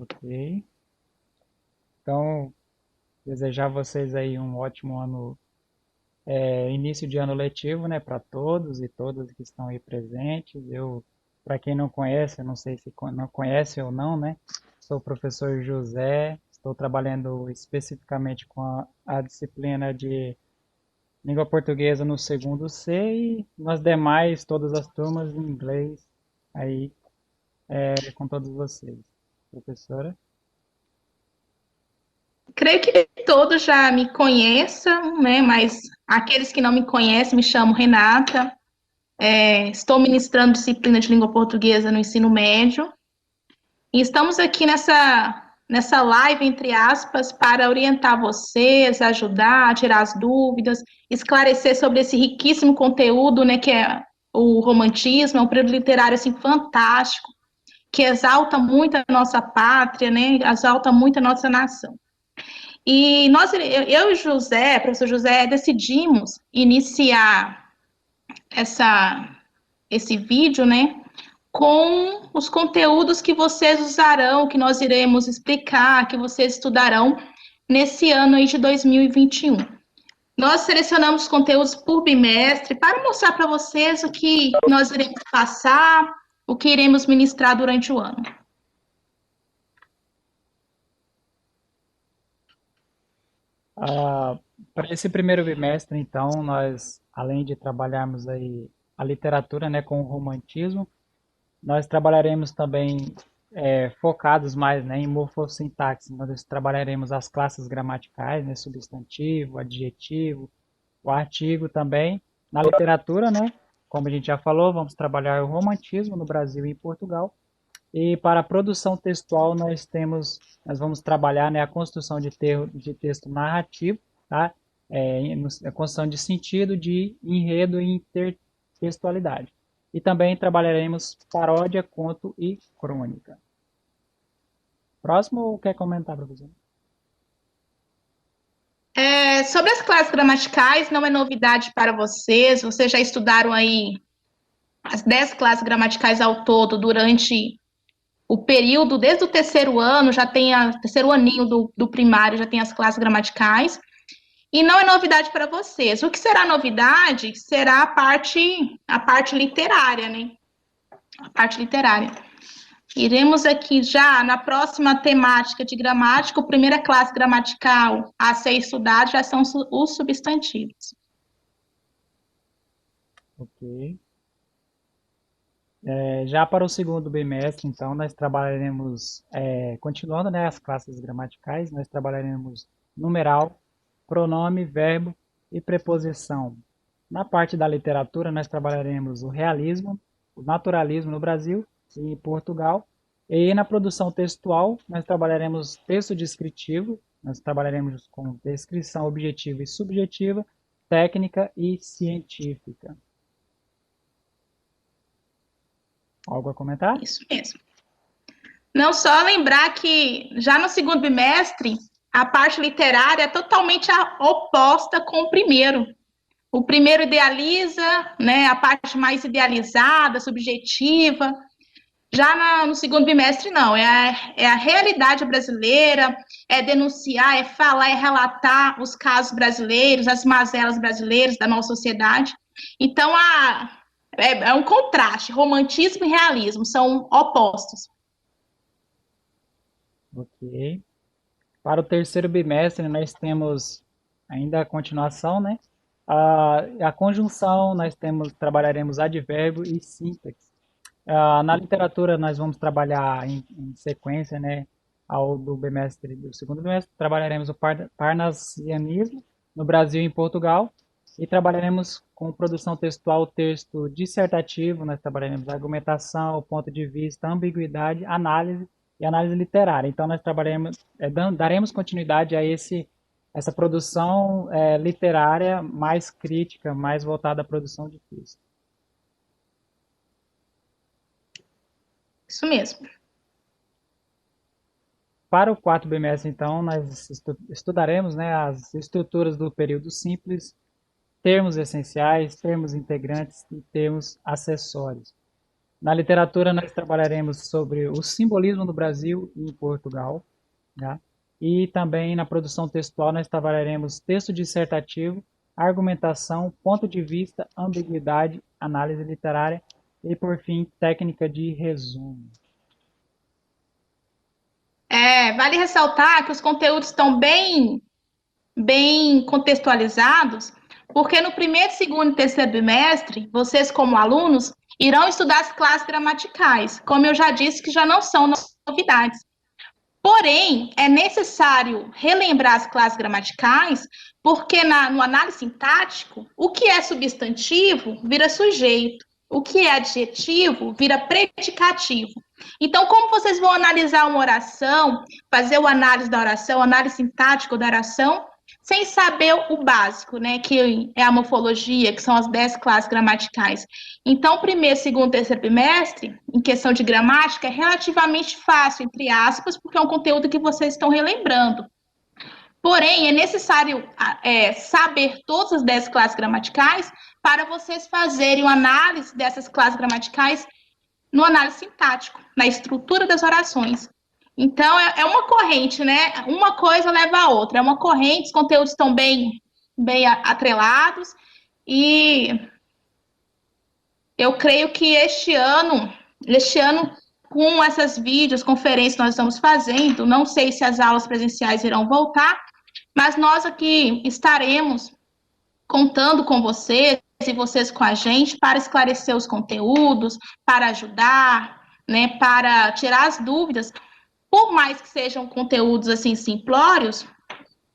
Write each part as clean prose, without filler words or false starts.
Ok. Então, desejar a vocês aí um ótimo ano, início de ano letivo, né, para todos e todas que estão aí presentes. Para quem não conhece, eu não sei se não conhece ou não, né, sou o professor José, estou trabalhando especificamente com a disciplina de língua portuguesa no segundo C e nas demais, todas as turmas em inglês, aí com todos vocês. Professora? Creio que todos já me conheçam, né? Mas aqueles que não me conhecem, me chamo Renata. Estou ministrando disciplina de língua portuguesa no ensino médio. E estamos aqui nessa live, entre aspas, para orientar vocês, ajudar, tirar as dúvidas, esclarecer sobre esse riquíssimo conteúdo, né? Que é o romantismo, é um período literário assim, fantástico, que exalta muito a nossa pátria, né? Exalta muito a nossa nação. E eu e o José, professor José, decidimos iniciar essa, esse vídeo, né, com os conteúdos que vocês usarão, que nós iremos explicar, que vocês estudarão nesse ano aí de 2021. Nós selecionamos conteúdos por bimestre para mostrar para vocês o que nós iremos passar, o que iremos ministrar durante o ano. Ah, para esse primeiro bimestre, então, nós, além de trabalharmos aí a literatura, né, com o romantismo, nós trabalharemos também focados mais, né, em morfossintaxe. Nós trabalharemos as classes gramaticais, né, substantivo, adjetivo, o artigo também. Na literatura, né, como a gente já falou, vamos trabalhar o romantismo no Brasil e em Portugal. E para a produção textual nós vamos trabalhar, né, a construção de texto narrativo, tá? A construção de sentido, de enredo e intertextualidade. E também trabalharemos paródia, conto e crônica. Próximo, quer comentar, professor? Sobre as classes gramaticais, não é novidade para vocês já estudaram aí as 10 classes gramaticais ao todo durante o período, desde o terceiro ano, já tem o terceiro aninho do primário, já tem as classes gramaticais, e não é novidade para vocês. O que será novidade será a parte literária, né? A parte literária. Iremos aqui já na próxima temática de gramática, a primeira classe gramatical a ser estudada já são os substantivos. Ok. Já para o segundo bimestre, então, nós trabalharemos, continuando, né, as classes gramaticais, nós trabalharemos numeral, pronome, verbo e preposição. Na parte da literatura, nós trabalharemos o realismo, o naturalismo no Brasil e em Portugal. E na produção textual, nós trabalharemos texto descritivo, nós trabalharemos com descrição objetiva e subjetiva, técnica e científica. Algo a comentar? Isso mesmo. Não só lembrar que já no segundo bimestre, a parte literária é totalmente oposta com o primeiro. O primeiro idealiza, né, a parte mais idealizada, subjetiva. No segundo bimestre, não. É a realidade brasileira, é denunciar, é falar, é relatar os casos brasileiros, as mazelas brasileiras da nossa sociedade. Então, é um contraste. Romantismo e realismo são opostos. Ok. Para o terceiro bimestre, nós temos ainda a continuação, né? A conjunção, trabalharemos advérbio e síntese. Na literatura, nós vamos trabalhar em sequência, né? Do segundo bimestre, trabalharemos o parnasianismo no Brasil e em Portugal. E trabalharemos com produção textual, texto dissertativo, nós trabalharemos argumentação, ponto de vista, ambiguidade, análise e análise literária. Então, nós daremos continuidade a essa produção literária mais crítica, mais voltada à produção de texto. Isso mesmo. Para o quarto bimestre, então, nós estudaremos, né, as estruturas do período simples, termos essenciais, termos integrantes e termos acessórios. Na literatura, nós trabalharemos sobre o simbolismo no Brasil e em Portugal, né? E também na produção textual, nós trabalharemos texto dissertativo, argumentação, ponto de vista, ambiguidade, análise literária e, por fim, técnica de resumo. Vale ressaltar que os conteúdos estão bem contextualizados, porque no primeiro, segundo e terceiro bimestre, vocês, como alunos, irão estudar as classes gramaticais, como eu já disse, que já não são novidades. Porém, é necessário relembrar as classes gramaticais, porque no análise sintático, o que é substantivo vira sujeito, o que é adjetivo vira predicativo. Então, como vocês vão analisar uma oração, fazer o análise da oração, análise sintática da oração, sem saber o básico, né, que é a morfologia, que são as 10 classes gramaticais. Então, primeiro, segundo, terceiro bimestre, em questão de gramática, é relativamente fácil, entre aspas, porque é um conteúdo que vocês estão relembrando. Porém, é necessário saber todas as 10 classes gramaticais para vocês fazerem uma análise dessas classes gramaticais no análise sintático, na estrutura das orações. Então, é uma corrente, né? Uma coisa leva a outra. É uma corrente, os conteúdos estão bem atrelados e eu creio que este ano, com essas vídeos, conferências que nós estamos fazendo, não sei se as aulas presenciais irão voltar, mas nós aqui estaremos contando com vocês e vocês com a gente para esclarecer os conteúdos, para ajudar, né, para tirar as dúvidas, por mais que sejam conteúdos assim simplórios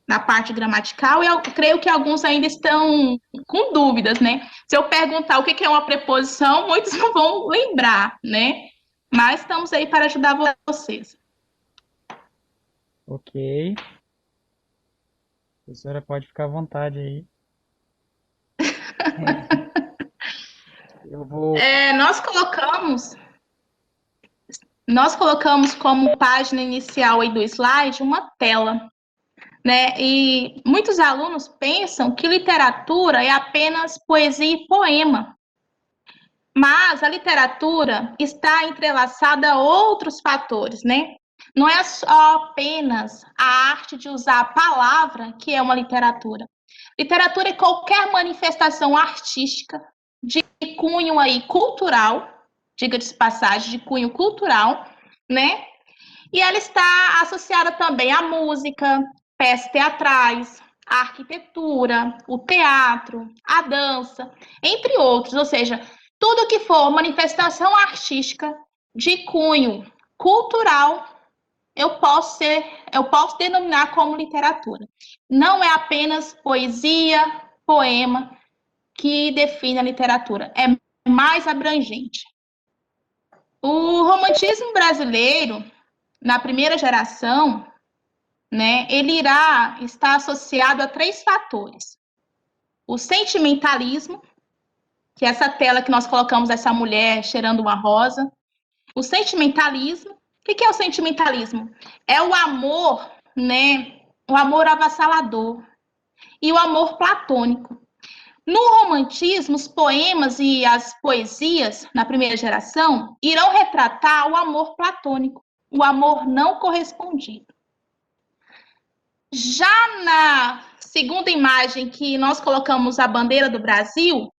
na parte gramatical, eu creio que alguns ainda estão com dúvidas, né? Se eu perguntar o que é uma preposição, muitos não vão lembrar, né? Mas estamos aí para ajudar vocês. Ok. A professora pode ficar à vontade aí. Eu vou. Nós colocamos como página inicial aí do slide uma tela, né? E muitos alunos pensam que literatura é apenas poesia e poema. Mas a literatura está entrelaçada a outros fatores, né? Não é só apenas a arte de usar a palavra que é uma literatura. Literatura é qualquer manifestação artística de cunho aí cultural, diga-se de passagem, de cunho cultural, né? E ela está associada também à música, peças teatrais, à arquitetura, o teatro, a dança, entre outros, ou seja, tudo que for manifestação artística de cunho cultural, eu posso denominar como literatura. Não é apenas poesia, poema que define a literatura, é mais abrangente. O romantismo brasileiro, na primeira geração, né, ele irá estar associado a 3 fatores. O sentimentalismo, que é essa tela que nós colocamos essa mulher cheirando uma rosa. O sentimentalismo, o que é o sentimentalismo? É o amor, né, o amor avassalador e o amor platônico. No romantismo, os poemas e as poesias, na primeira geração, irão retratar o amor platônico, o amor não correspondido. Já na segunda imagem, que nós colocamos a bandeira do Brasil,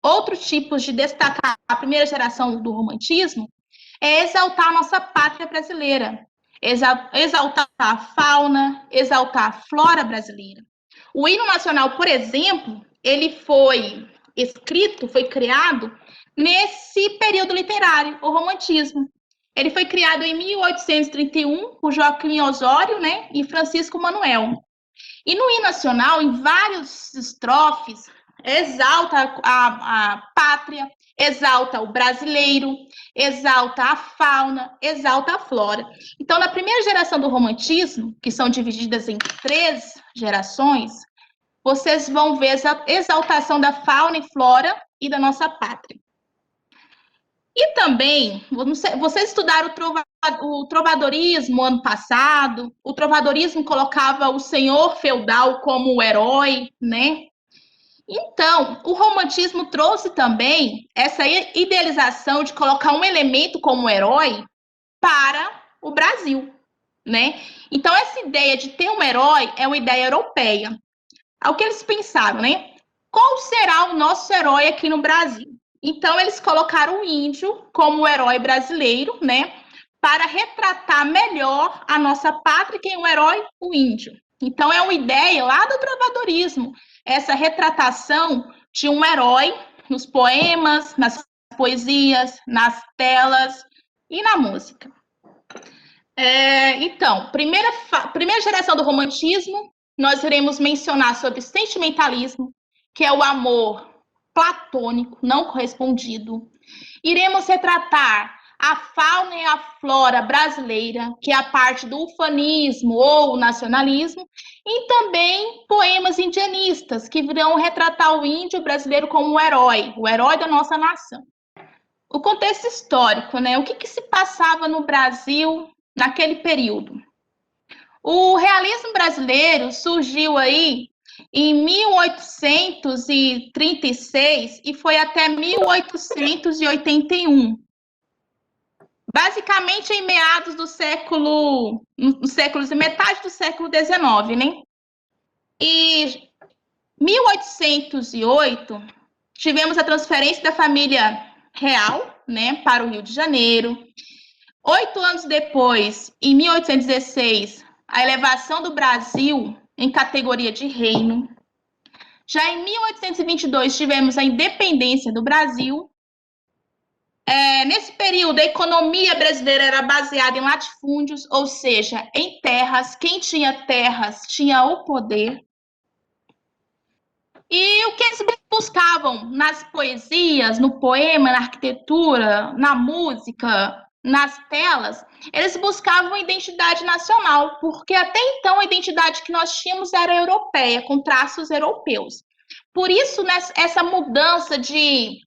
outros tipos de destacar a primeira geração do romantismo é exaltar a nossa pátria brasileira, exaltar a fauna, exaltar a flora brasileira. O hino nacional, por exemplo, ele foi escrito, foi criado nesse período literário, o romantismo. Ele foi criado em 1831 por Joaquim Osório, né, e Francisco Manuel. E no hino nacional, em vários estrofes, exalta a pátria, exalta o brasileiro, exalta a fauna, exalta a flora. Então, na primeira geração do romantismo, que são divididas em 3 gerações, vocês vão ver a exaltação da fauna e flora e da nossa pátria. E também, vocês estudaram o trovadorismo ano passado. O trovadorismo colocava o senhor feudal como o herói, né? Então, o romantismo trouxe também essa idealização de colocar um elemento como herói para o Brasil, né? Então, essa ideia de ter um herói é uma ideia europeia. Ao que eles pensaram, né? Qual será o nosso herói aqui no Brasil? Então, eles colocaram o índio como o herói brasileiro, né? Para retratar melhor a nossa pátria, quem é o herói? O índio. Então, é uma ideia lá do trovadorismo, essa retratação de um herói nos poemas, nas poesias, nas telas e na música. Então, primeira geração do romantismo, nós iremos mencionar sobre sentimentalismo, que é o amor platônico, não correspondido. Iremos retratar a fauna e a flora brasileira, que é a parte do ufanismo ou nacionalismo, e também poemas indianistas, que virão retratar o índio brasileiro como o herói da nossa nação. O contexto histórico, né? O que se passava no Brasil naquele período? O realismo brasileiro surgiu aí em 1836 e foi até 1881. Basicamente em meados do século, metade do século XIX, né? E 1808 tivemos a transferência da família real, né, para o Rio de Janeiro. 8 anos depois, em 1816, a elevação do Brasil em categoria de reino. Já em 1822, tivemos a independência do Brasil. Nesse período, a economia brasileira era baseada em latifúndios, ou seja, em terras. Quem tinha terras tinha o poder. E o que eles buscavam nas poesias, no poema, na arquitetura, na música, nas telas, eles buscavam identidade nacional, porque até então a identidade que nós tínhamos era europeia, com traços europeus. Por isso, essa mudança de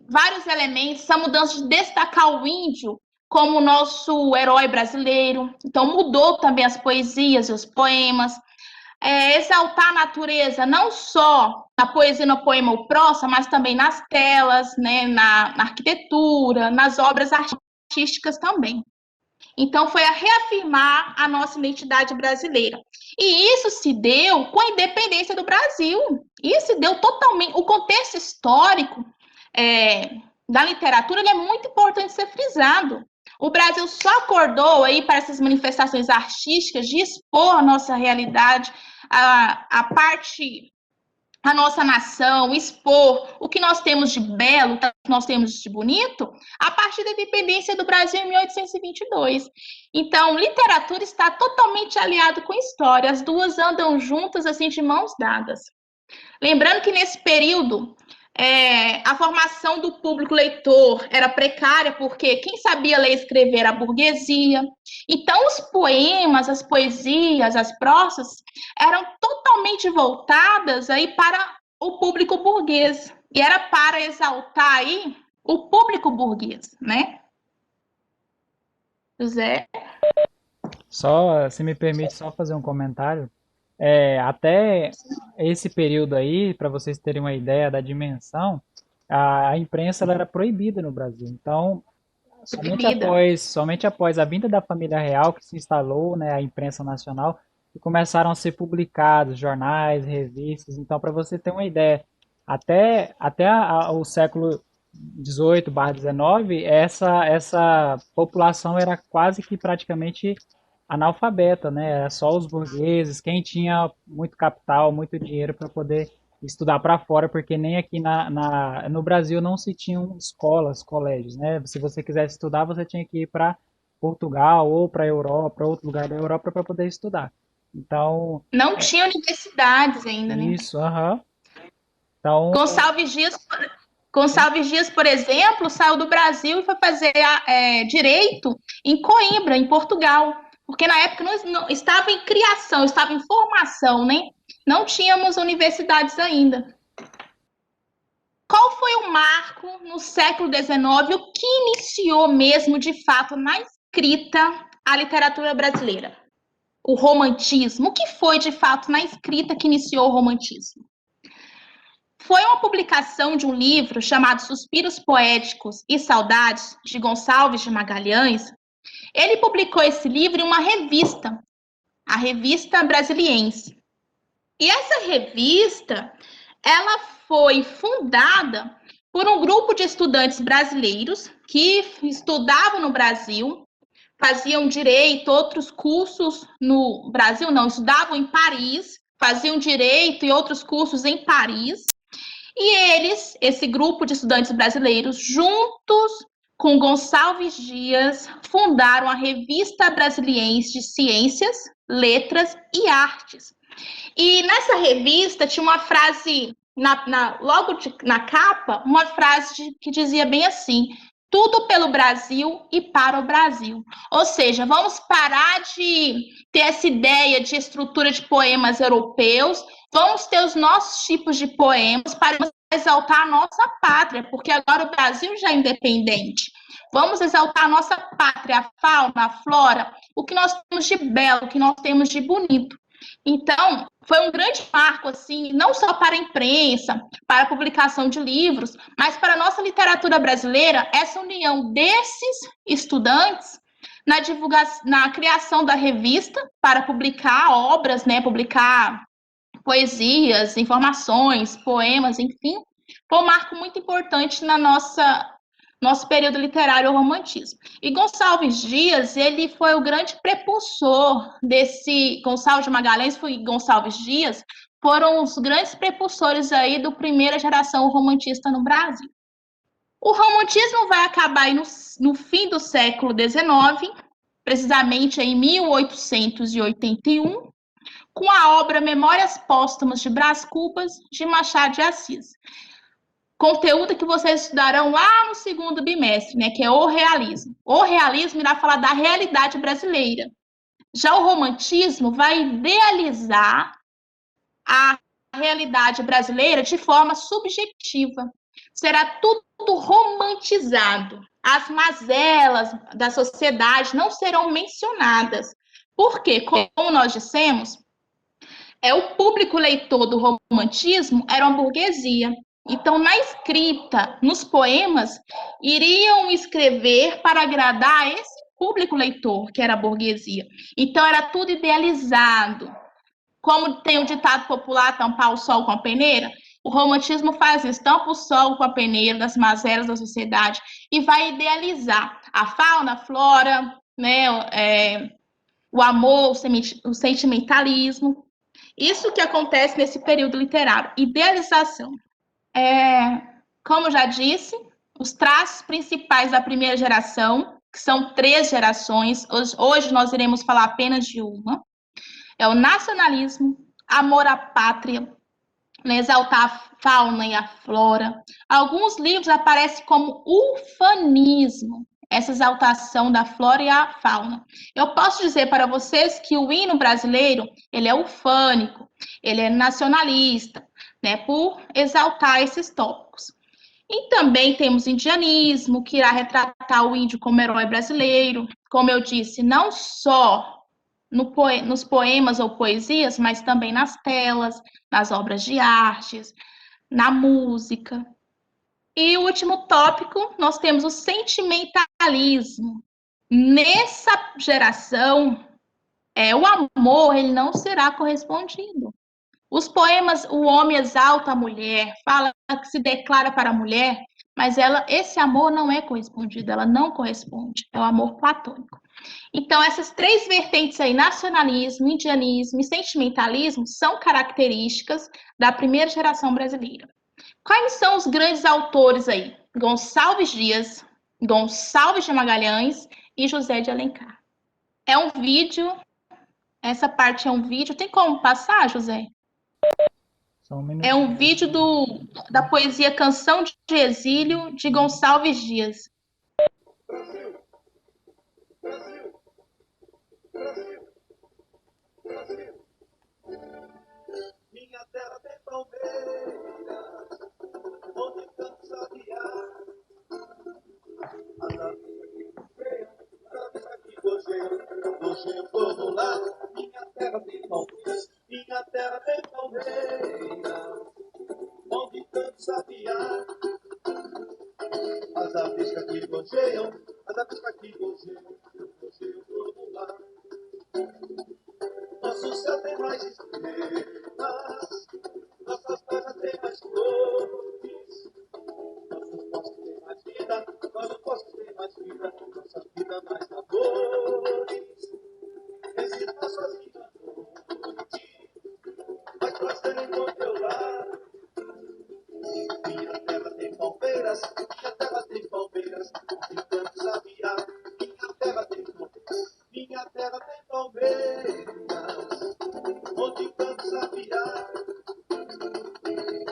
vários elementos, essa mudança de destacar o índio como o nosso herói brasileiro. Então, mudou também as poesias e os poemas. Exaltar a natureza, não só na poesia, no poema ou prosa, mas também nas telas, né, na arquitetura, nas obras artísticas também. Então, foi a reafirmar a nossa identidade brasileira. E isso se deu com a independência do Brasil. Isso se deu totalmente. O contexto histórico da literatura ele é muito importante ser frisado. O Brasil só acordou aí para essas manifestações artísticas de expor a nossa realidade, a nossa nação, expor o que nós temos de belo, o que nós temos de bonito, a partir da independência do Brasil em 1822. Então, literatura está totalmente aliado com história, as duas andam juntas, assim, de mãos dadas. Lembrando que nesse período, a formação do público leitor era precária, porque quem sabia ler e escrever era a burguesia. Então, os poemas, as poesias, as prosas eram totalmente voltadas aí para o público burguês. E era para exaltar aí o público burguês, né? José? Só, se me permite só fazer um comentário. Até esse período aí, para vocês terem uma ideia da dimensão, a imprensa ela era proibida no Brasil. Então, somente após a vinda da família real que se instalou, né, a imprensa nacional, e começaram a ser publicados jornais, revistas. Então, para você ter uma ideia, até o século 18/19, essa população era quase que praticamente analfabeta, né? Era só os burgueses, quem tinha muito capital, muito dinheiro para poder estudar para fora, porque nem aqui no Brasil não se tinham escolas, colégios, né? Se você quisesse estudar, você tinha que ir para Portugal ou para a Europa, para outro lugar da Europa para poder estudar. Então, não tinha universidades ainda, né? Isso, aham. Então, Gonçalves Dias, por exemplo, saiu do Brasil e foi fazer direito em Coimbra, em Portugal, porque na época não estava em criação, estava em formação, né? Não tínhamos universidades ainda. Qual foi o marco no século XIX, o que iniciou mesmo, de fato, na escrita, a literatura brasileira? O romantismo. O que foi, de fato, na escrita que iniciou o romantismo? Foi uma publicação de um livro chamado Suspiros Poéticos e Saudades, de Gonçalves de Magalhães. Ele publicou esse livro em uma revista, a Revista Brasiliense. E essa revista, ela foi fundada por um grupo de estudantes brasileiros que estudavam no Brasil, faziam direito, outros cursos no Brasil, não, estudavam em Paris, faziam direito e outros cursos em Paris. E eles, esse grupo de estudantes brasileiros, juntos com Gonçalves Dias, fundaram a Revista Brasiliense de Ciências, Letras e Artes. E nessa revista tinha uma frase, na capa, uma frase que dizia bem assim: tudo pelo Brasil e para o Brasil. Ou seja, vamos parar de ter essa ideia de estrutura de poemas europeus, vamos ter os nossos tipos de poemas para exaltar a nossa pátria, porque agora o Brasil já é independente. Vamos exaltar a nossa pátria, a fauna, a flora, o que nós temos de belo, o que nós temos de bonito. Então, foi um grande marco, assim, não só para a imprensa, para a publicação de livros, mas para a nossa literatura brasileira, essa união desses estudantes na divulgação, na criação da revista para publicar obras, né, publicar poesias, informações, poemas, enfim, foi um marco muito importante na nosso período literário, o romantismo. E Gonçalves Dias, ele foi o grande prepulsor desse, Gonçalves de Magalhães e Gonçalves Dias foram os grandes prepulsores aí do primeira geração romantista no Brasil. O romantismo vai acabar aí no fim do século XIX, precisamente em 1881, com a obra Memórias Póstumas de Brás Cubas, de Machado de Assis. Conteúdo que vocês estudarão lá no segundo bimestre, né, que é o realismo. O realismo irá falar da realidade brasileira. Já o romantismo vai idealizar a realidade brasileira de forma subjetiva. Será tudo romantizado. As mazelas da sociedade não serão mencionadas. Porque, como nós dissemos, o público leitor do romantismo era uma burguesia. Então, na escrita, nos poemas, iriam escrever para agradar esse público leitor, que era a burguesia. Então, era tudo idealizado. Como tem o ditado popular, tampar o sol com a peneira, o romantismo faz isso, tampa o sol com a peneira das mazelas da sociedade e vai idealizar a fauna, a flora, né, o amor, o sentimentalismo. Isso que acontece nesse período literário, idealização. Como eu já disse, os traços principais da primeira geração, que são 3 gerações, hoje nós iremos falar apenas de uma, é o nacionalismo, amor à pátria, né, exaltar a fauna e a flora. Alguns livros aparecem como ufanismo, essa exaltação da flora e a fauna. Eu posso dizer para vocês que o hino brasileiro, ele é ufânico, ele é nacionalista, né, por exaltar esses tópicos. E também temos indianismo, que irá retratar o índio como herói brasileiro, como eu disse, não só nos poemas ou poesias, mas também nas telas, nas obras de artes, na música. E o último tópico, nós temos o sentimentalismo. Nessa geração, o amor ele não será correspondido. Os poemas, o homem exalta a mulher, fala que se declara para a mulher, mas esse amor não é correspondido, ela não corresponde, é o amor platônico. Então, essas 3 vertentes aí, nacionalismo, indianismo e sentimentalismo, são características da primeira geração brasileira. Quais são os grandes autores aí? Gonçalves Dias, Gonçalves de Magalhães e José de Alencar. É um vídeo, essa parte é um vídeo, tem como passar, José? É um vídeo da poesia Canção de Exílio, de Gonçalves Dias. Brasil, Brasil, Brasil, Brasil. Minha terra tem palmeiras, onde canta o sabiá. Hoje eu tô no lar, minha terra tem palmeiras, minha terra tem palmeiras, onde sabiá. As aves que aqui gojeiam, as aves que aqui gojeiam, gojeiam todo lá. Nosso céu tem mais estrelas, nossas praias têm mais cores, nossos bosques têm mais vida, nossos bosques têm mais vida, nossa vida mais sabores. Esse tá sozinho à noite, mas prazer encontra eu lá. Minha terra tem palmeiras, minha terra tem palmeiras, onde tanto sabiá. Minha terra tem palmeiras, minha terra tem palmeiras, onde tanto sabiá.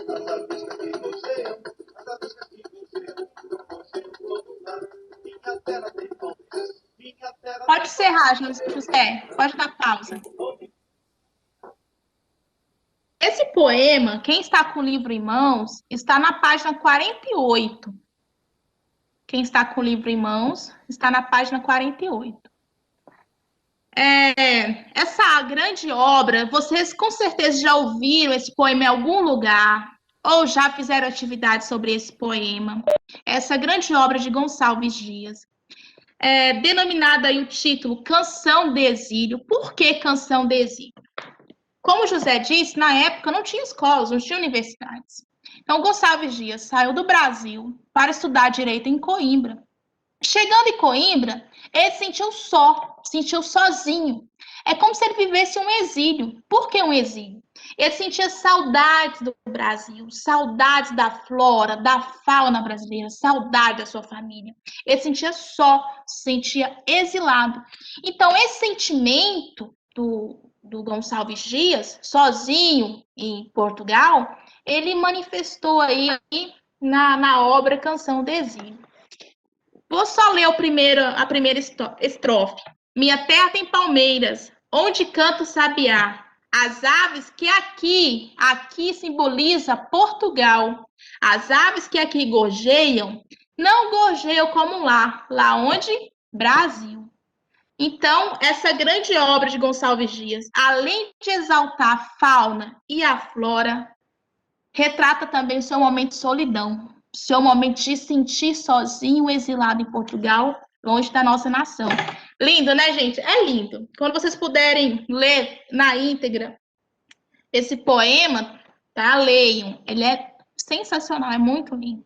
As aves que aqui gojeiam, as aves que aqui gojeiam, gojeiam todo lá. Minha terra tem palmeiras, minha terra Pode tem encerrar, José. Pode dar pausa. palmeiras. Esse poema, quem está com o livro em mãos, está na página 48. Quem está com o livro em mãos está na página 48. Essa grande obra, vocês com certeza já ouviram esse poema em algum lugar, ou já fizeram atividade sobre esse poema. Essa grande obra de Gonçalves Dias. Denominada aí o título Canção de Exílio. Por que Canção de Exílio? Como o José disse, na época não tinha escolas, não tinha universidades. Então, Gonçalves Dias saiu do Brasil para estudar direito em Coimbra. Chegando em Coimbra, ele sentiu sentiu sozinho. É como se ele vivesse um exílio. Por que um exílio? Ele sentia saudades do Brasil, saudades da flora, da fauna brasileira, saudade da sua família. Ele sentia se sentia exilado. Então, esse sentimento do Gonçalves Dias, sozinho em Portugal, ele manifestou aí na obra Canção do Exílio. Vou só ler a primeira estrofe. Minha terra tem palmeiras, onde canta o sabiá. As aves que aqui simboliza Portugal. As aves que aqui gorjeiam, não gorjeiam como lá onde? Brasil. Então, essa grande obra de Gonçalves Dias, além de exaltar a fauna e a flora, retrata também o seu momento de solidão, seu momento de sentir sozinho, exilado em Portugal, longe da nossa nação. Lindo, né, gente? É lindo. Quando vocês puderem ler na íntegra esse poema, tá? Leiam. Ele é sensacional, é muito lindo.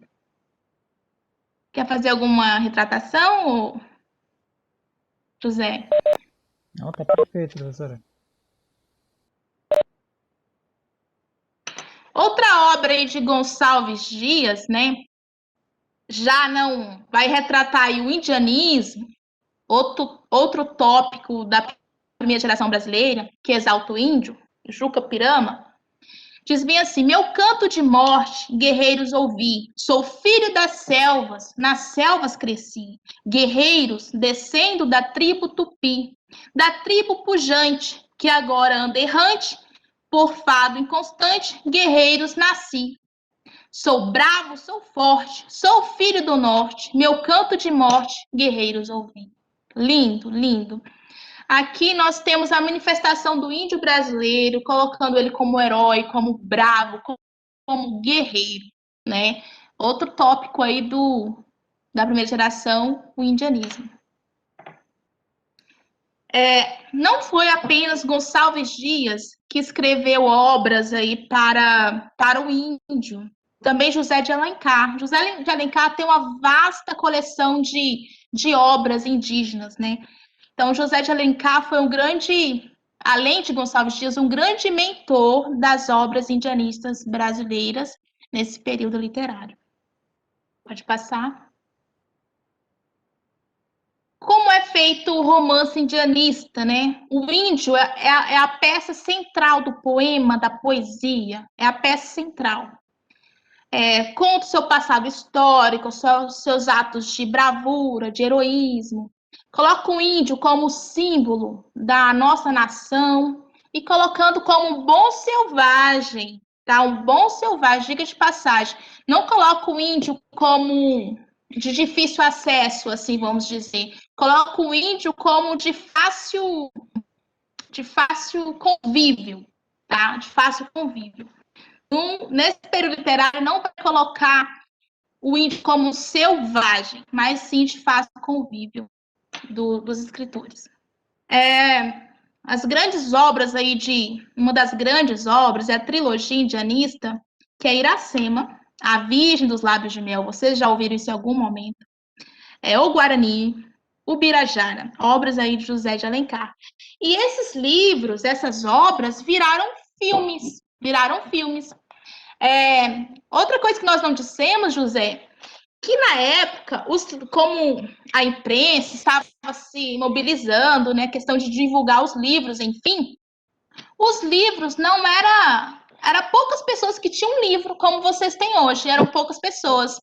Quer fazer alguma retratação, José? Não, tá perfeito, professora. Outra obra aí de Gonçalves Dias, né? Já não vai retratar aí o indianismo, outro tópico da primeira geração brasileira, que exalta o índio, Juca Pirama, diz bem assim: meu canto de morte, guerreiros ouvi, sou filho das selvas, nas selvas cresci, guerreiros descendo da tribo Tupi, da tribo pujante, que agora anda errante, por fado inconstante, guerreiros nasci. Sou bravo, sou forte, sou filho do norte, meu canto de morte, guerreiros ouvi. Lindo, lindo. Aqui nós temos a manifestação do índio brasileiro, colocando ele como herói, como bravo, como guerreiro, né? Outro tópico aí da primeira geração, o indianismo. Não foi apenas Gonçalves Dias que escreveu obras aí para o índio. Também José de Alencar. José de Alencar tem uma vasta coleção de obras indígenas, né? Então, José de Alencar foi além de Gonçalves Dias, um grande mentor das obras indianistas brasileiras nesse período literário. Pode passar. Como é feito o romance indianista, né? O índio é a peça central do poema, da poesia, é a peça central. Conta o seu passado histórico, seus atos de bravura, de heroísmo. Coloca o índio como símbolo da nossa nação e colocando como um bom selvagem, tá? Um bom selvagem, diga de passagem. Não coloca o índio como de difícil acesso, assim vamos dizer. Coloca o índio como de fácil convívio, tá? De fácil convívio. nesse período literário, não vai colocar o índio como selvagem, mas sim de fácil convívio dos escritores. As grandes obras aí uma das grandes obras é a trilogia indianista, que é Iracema, a Virgem dos Lábios de Mel. Vocês já ouviram isso em algum momento? O Guarani, o Birajara, obras aí de José de Alencar. E esses livros, essas obras, viraram filmes. Outra coisa que nós não dissemos, José, que na época, como a imprensa estava se mobilizando, né, questão de divulgar os livros, enfim, os livros não era poucas pessoas que tinham livro, como vocês têm hoje, eram poucas pessoas.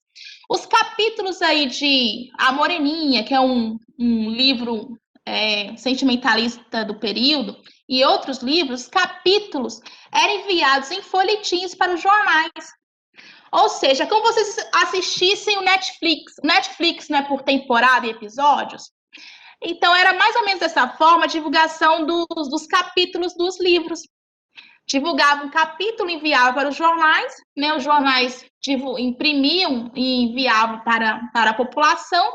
Os capítulos aí de A Moreninha, que é um livro sentimentalista do período, e outros livros, capítulos, eram enviados em folhetins para os jornais. Ou seja, como vocês assistissem o Netflix. O Netflix não é por temporada e episódios? Então, era mais ou menos dessa forma a divulgação dos capítulos dos livros. Divulgava um capítulo, enviava para os jornais, né? Os jornais imprimiam e enviavam para a população,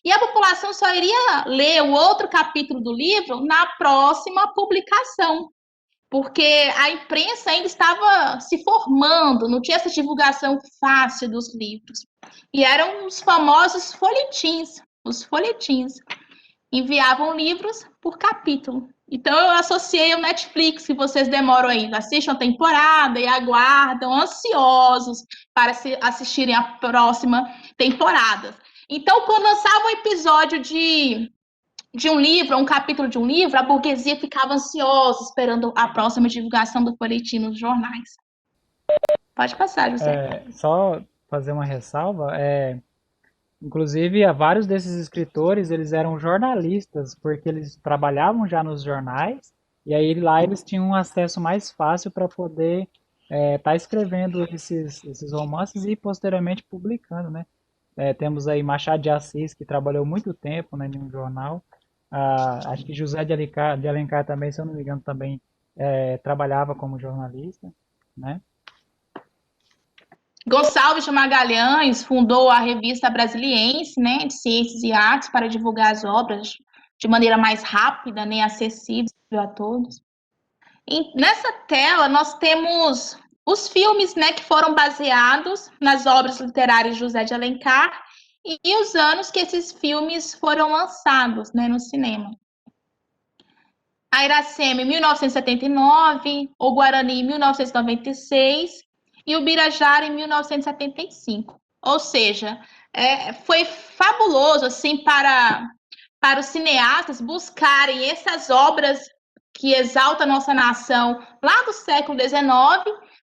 e a população só iria ler o outro capítulo do livro na próxima publicação, porque a imprensa ainda estava se formando, não tinha essa divulgação fácil dos livros. E eram os famosos folhetins, os folhetins. Enviavam livros por capítulo. Então, eu associei ao Netflix, que vocês demoram aí, assistem a temporada e aguardam, ansiosos para assistirem a próxima temporada. Então, quando lançava um episódio de um livro, um capítulo de um livro, a burguesia ficava ansiosa, esperando a próxima divulgação do folhetim nos jornais. Pode passar, José. Só fazer uma ressalva, inclusive, vários desses escritores, eles eram jornalistas, porque eles trabalhavam já nos jornais, e aí lá eles tinham um acesso mais fácil para poder estar escrevendo esses romances e posteriormente publicando, né? Temos aí Machado de Assis, que trabalhou muito tempo, né, em um jornal. Acho que José de Alencar também, se eu não me engano, também trabalhava como jornalista, né? Gonçalves de Magalhães fundou a revista Brasiliense, né, de Ciências e Artes, para divulgar as obras de maneira mais rápida, né, acessível a todos. E nessa tela nós temos os filmes, né, que foram baseados nas obras literárias de José de Alencar e os anos que esses filmes foram lançados, né, no cinema. A Iracema em 1979, o Guarani em 1996 e o Birajara em 1975. Ou seja, foi fabuloso assim para os cineastas buscarem essas obras que exaltam a nossa nação lá do século XIX,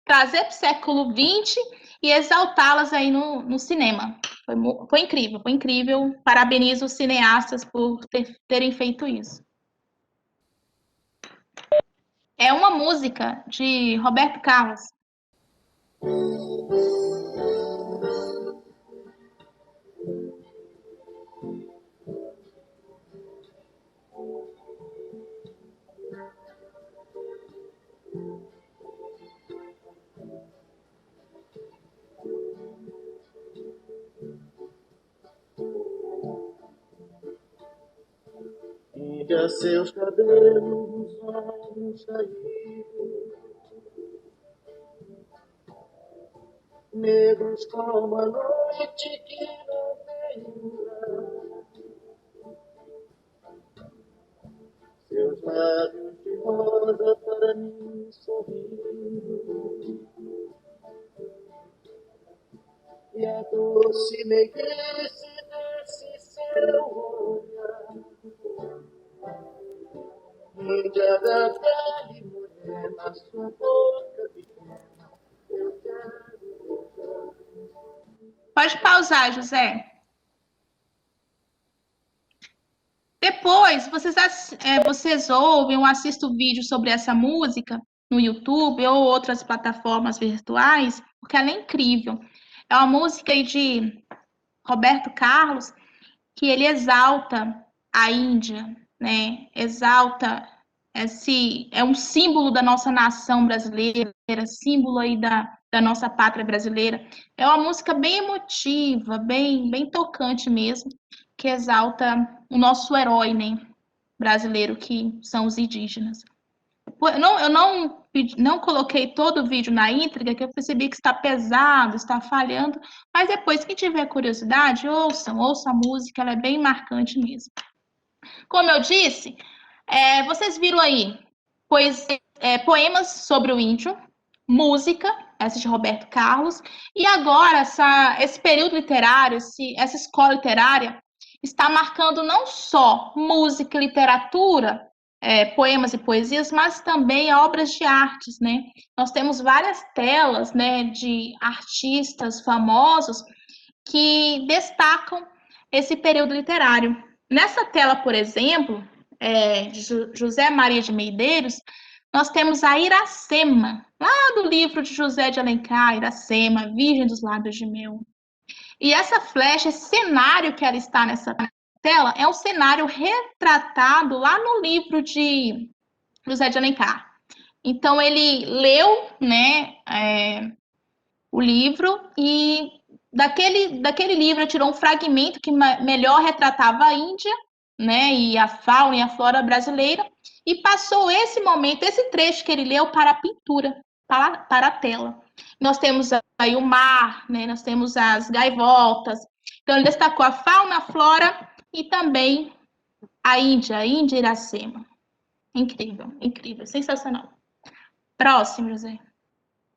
trazer para o século XX e exaltá-las aí no cinema. Foi incrível, foi incrível. Parabenizo os cineastas por terem feito isso. É uma música de Roberto Carlos. Índia, seus cabelos, olhos caídos, negros como a noite que não tem lua. Seus lábios de rosa para mim sorrindo, e a doce meiguice desse seu olhar. Índia da pele morena, sua boca pequena, eu quero beijar. Pode pausar, José. Depois, vocês ouvem ou assistem vídeo sobre essa música no YouTube ou outras plataformas virtuais, porque ela é incrível. É uma música aí de Roberto Carlos, que ele exalta a Índia, né? Exalta é um símbolo da nossa nação brasileira, símbolo aí da nossa pátria brasileira. É uma música bem emotiva, bem tocante mesmo, que exalta o nosso herói, né, brasileiro, que são os indígenas. Eu não coloquei todo o vídeo na íntegra, que eu percebi que está pesado, está falhando, mas depois, quem tiver curiosidade, ouça a música, ela é bem marcante mesmo. Como eu disse, vocês viram aí poemas sobre o índio, música, essa de Roberto Carlos, e agora esse período literário, essa escola literária, está marcando não só música e literatura, poemas e poesias, mas também obras de artes, né? Nós temos várias telas, né, de artistas famosos que destacam esse período literário. Nessa tela, por exemplo, de José Maria de Medeiros, nós temos a Iracema, lá do livro de José de Alencar, Iracema, Virgem dos Lábios de Mel. E essa flecha, esse cenário que ela está nessa tela, é um cenário retratado lá no livro de José de Alencar. Então, ele leu, né, o livro e daquele livro tirou um fragmento que melhor retratava a Índia, né, e a fauna e a flora brasileira, e passou esse momento, esse trecho que ele leu para a pintura, para a tela. Nós temos aí o mar, né, nós temos as gaivotas. Então, ele destacou a fauna, a flora e também a Índia Iracema. Incrível, incrível, sensacional. Próximo, José.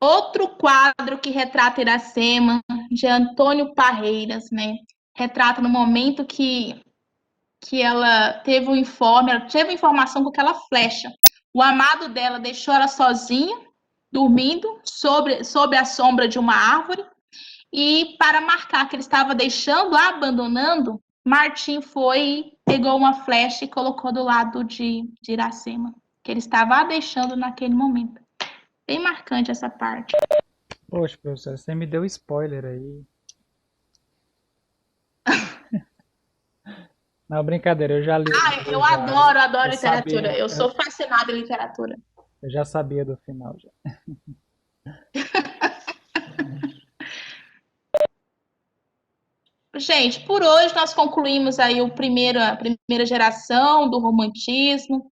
Outro quadro que retrata Iracema, de Antônio Parreiras, né? Retrata no momento que ela teve o informe, ela teve informação com aquela flecha. O amado dela deixou ela sozinha, dormindo, sob a sombra de uma árvore, e para marcar que ele estava deixando, abandonando, Martim foi, pegou uma flecha e colocou do lado de Iracema, que ele estava a deixando naquele momento. Bem marcante essa parte. Poxa, professor, você me deu spoiler aí. Não, brincadeira, eu já li. Eu adoro eu literatura. sabia, Eu sou fascinada em literatura. eu já sabia do final já. Gente, por hoje nós concluímos aí a primeira geração do romantismo.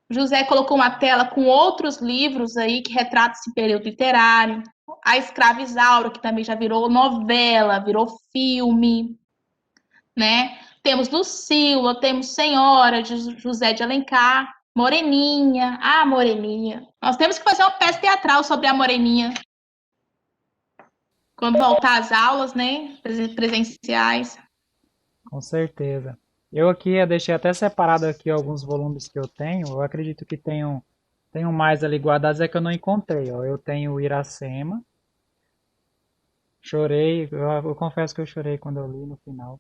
José colocou uma tela com outros livros aí que retratam esse período literário. A Escrava Isaura, que também já virou novela, virou filme, né? Temos Lucila, temos Senhora, de José de Alencar, Moreninha, Moreninha. Nós temos que fazer uma peça teatral sobre a Moreninha. Quando voltar às aulas, né? Presenciais. Com certeza. Eu deixei até separado aqui alguns volumes que eu tenho. Eu acredito que tenho mais ali guardados, é que eu não encontrei. Ó. Eu tenho o Iracema. Chorei, eu confesso que eu chorei quando eu li no final.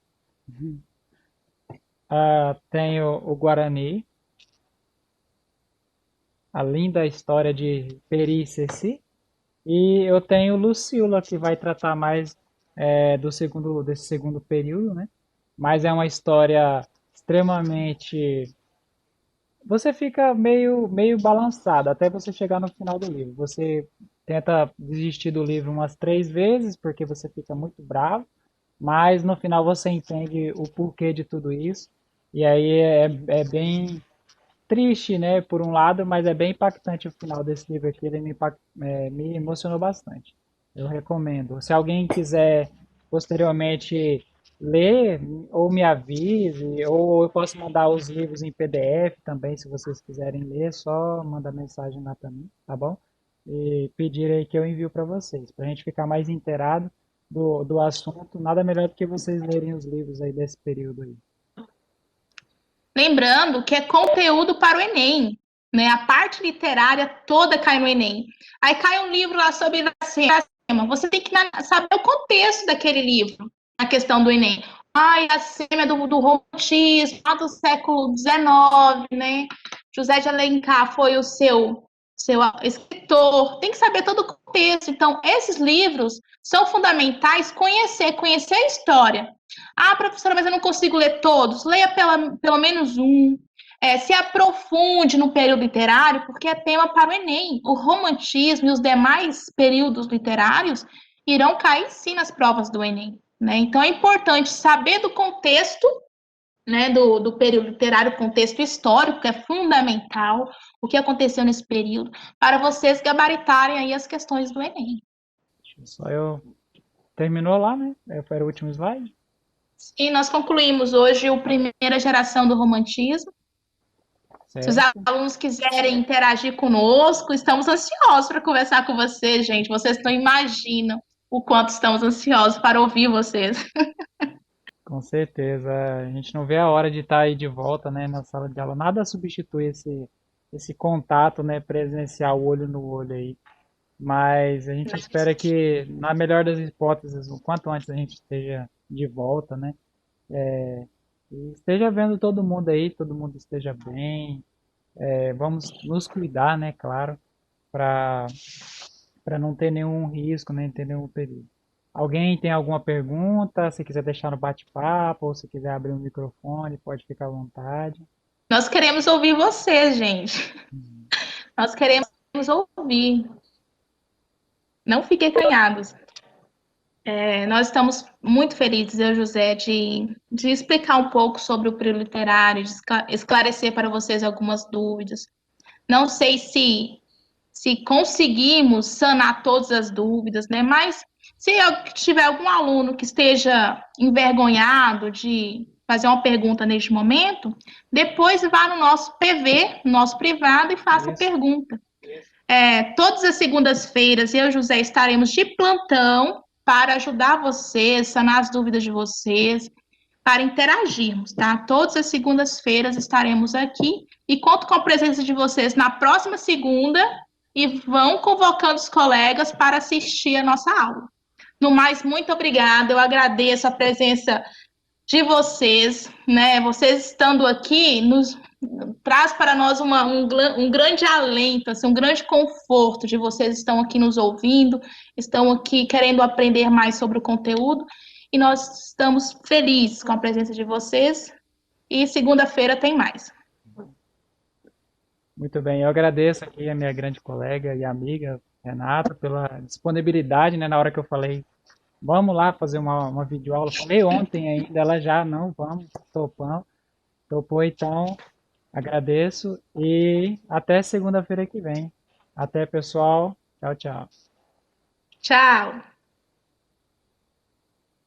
Tenho o Guarani. A linda história de Peri e Ceci. E eu tenho Lucila, que vai tratar mais desse segundo período, né? Mas é uma história extremamente... Você fica meio balançado até você chegar no final do livro. Você tenta desistir do livro umas 3 vezes, porque você fica muito bravo, mas no final você entende o porquê de tudo isso. E aí é bem triste, né, por um lado, mas é bem impactante o final desse livro aqui. Ele me emocionou bastante. Eu recomendo. Se alguém quiser posteriormente ler, ou me avise, ou eu posso mandar os livros em PDF também, se vocês quiserem ler, é só mandar mensagem lá também, tá bom? E pedir aí que eu envio para vocês, para a gente ficar mais inteirado do assunto. Nada melhor do que vocês lerem os livros aí desse período aí. Lembrando que é conteúdo para o Enem, né? A parte literária toda cai no Enem. Aí cai um livro lá sobre Iracema. Você tem que saber o contexto daquele livro, a questão do Enem. Iracema é do romantismo, lá do século XIX, né? José de Alencar foi o seu escritor. Tem que saber todo o contexto. Então, esses livros são fundamentais conhecer a história. Professora, mas eu não consigo ler todos. Leia pelo menos um. se aprofunde no período literário, porque é tema para o Enem. O romantismo e os demais períodos literários irão cair sim nas provas do Enem, né? Então é importante saber do contexto, né, do período literário, contexto histórico, que é fundamental, o que aconteceu nesse período, para vocês gabaritarem aí as questões do Enem. Só eu. Terminou lá, né? Foi o último slide. E nós concluímos hoje o primeira geração do romantismo. Se os Certo. alunos quiserem interagir conosco, estamos ansiosos para conversar com vocês, gente. Vocês não imaginam o quanto estamos ansiosos para ouvir vocês. Com certeza. A gente não vê a hora de estar aí de volta, né, na sala de aula. Nada substitui esse contato, né, presencial, olho no olho aí. Mas a gente espera que, na melhor das hipóteses, o quanto antes a gente esteja de volta, né? E esteja vendo todo mundo aí, todo mundo esteja bem. Vamos nos cuidar, né, claro, para não ter nenhum risco, nem ter nenhum perigo. Alguém tem alguma pergunta? Se quiser deixar no bate-papo, ou se quiser abrir o microfone, pode ficar à vontade. Nós queremos ouvir vocês, gente. Nós queremos ouvir. Não fiquem acanhados. Nós estamos muito felizes, eu e José, de explicar um pouco sobre o período literário, de esclarecer para vocês algumas dúvidas. Não sei se conseguimos sanar todas as dúvidas, né? Mas se tiver algum aluno que esteja envergonhado de fazer uma pergunta neste momento, depois vá no nosso PV, no nosso privado, e faça a Isso. pergunta. Todas as segundas-feiras, eu e José estaremos de plantão para ajudar vocês, sanar as dúvidas de vocês, para interagirmos, tá? Todas as segundas-feiras estaremos aqui e conto com a presença de vocês na próxima segunda e vão convocando os colegas para assistir a nossa aula. No mais, muito obrigada, eu agradeço a presença de vocês, né? Vocês estando aqui nos traz para nós um grande alento, assim, um grande conforto de vocês estão aqui nos ouvindo, estão aqui querendo aprender mais sobre o conteúdo, e nós estamos felizes com a presença de vocês, e segunda-feira tem mais. Muito bem, eu agradeço aqui a minha grande colega e amiga, Renata, pela disponibilidade, né, na hora que eu falei, vamos lá fazer uma videoaula. Falei ontem ainda, ela já, não, vamos, topou, então, agradeço e até segunda-feira que vem. Até, pessoal. Tchau, tchau. Tchau!